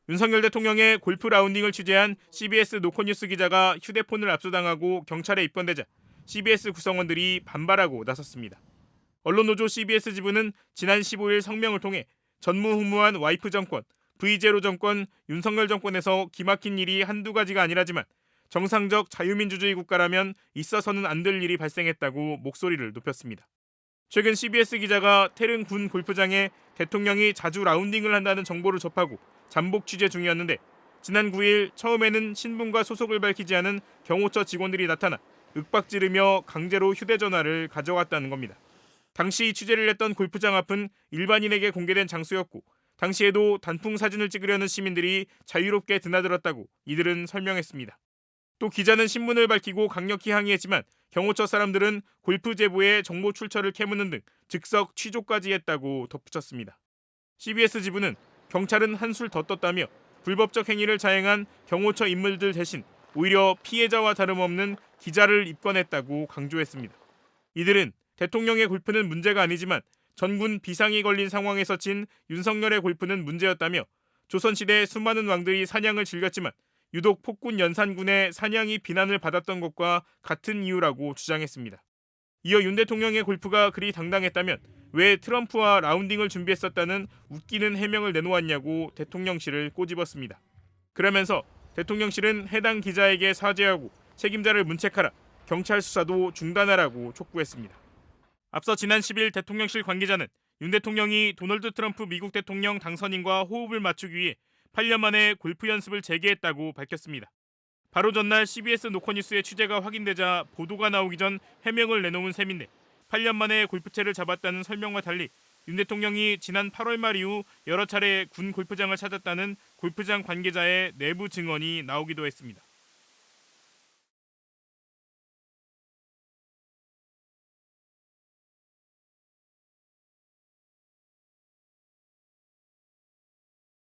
윤석열 대통령의 골프 라운딩을 취재한 CBS 노컷뉴스 기자가 휴대폰을 압수당하고 경찰에 입건되자 CBS 구성원들이 반발하고 나섰습니다. 언론노조 CBS 지부는 지난 15일 성명을 통해 전무후무한 와이프 정권, V제로 정권, 윤석열 정권에서 기막힌 일이 한두 가지가 아니라지만 정상적 자유민주주의 국가라면 있어서는 안 될 일이 발생했다고 목소리를 높였습니다. 최근 CBS 기자가 태릉 군 골프장에 대통령이 자주 라운딩을 한다는 정보를 접하고 잠복 취재 중이었는데 지난 9일 처음에는 신분과 소속을 밝히지 않은 경호처 직원들이 나타나 윽박지르며 강제로 휴대전화를 가져왔다는 겁니다. 당시 취재를 했던 골프장 앞은 일반인에게 공개된 장소였고 당시에도 단풍 사진을 찍으려는 시민들이 자유롭게 드나들었다고 이들은 설명했습니다. 또 기자는 신문을 밝히고 강력히 항의했지만 경호처 사람들은 골프 제보에 정보 출처를 캐묻는 등 즉석 취조까지 했다고 덧붙였습니다. CBS 지부는 경찰은 한술 더 떴다며 불법적 행위를 자행한 경호처 인물들 대신 오히려 피해자와 다름없는 기자를 입건했다고 강조했습니다. 이들은 대통령의 골프는 문제가 아니지만 전군 비상이 걸린 상황에서 친 윤석열의 골프는 문제였다며 조선시대 수많은 왕들이 사냥을 즐겼지만 유독 폭군 연산군의 사냥이 비난을 받았던 것과 같은 이유라고 주장했습니다. 이어 윤 대통령의 골프가 그리 당당했다면 왜 트럼프와 라운딩을 준비했었다는 웃기는 해명을 내놓았냐고 대통령실을 꼬집었습니다. 그러면서 대통령실은 해당 기자에게 사죄하고 책임자를 문책하라, 경찰 수사도 중단하라고 촉구했습니다. 앞서 지난 10일 대통령실 관계자는 윤 대통령이 도널드 트럼프 미국 대통령 당선인과 호흡을 맞추기 위해 8년 만에 골프 연습을 재개했다고 밝혔습니다. 바로 전날 CBS 노컷뉴스의 취재가 확인되자 보도가 나오기 전 해명을 내놓은 셈인데 8년 만에 골프채를 잡았다는 설명과 달리 윤 대통령이 지난 8월 말 이후 여러 차례 군 골프장을 찾았다는 골프장 관계자의 내부 증언이 나오기도 했습니다.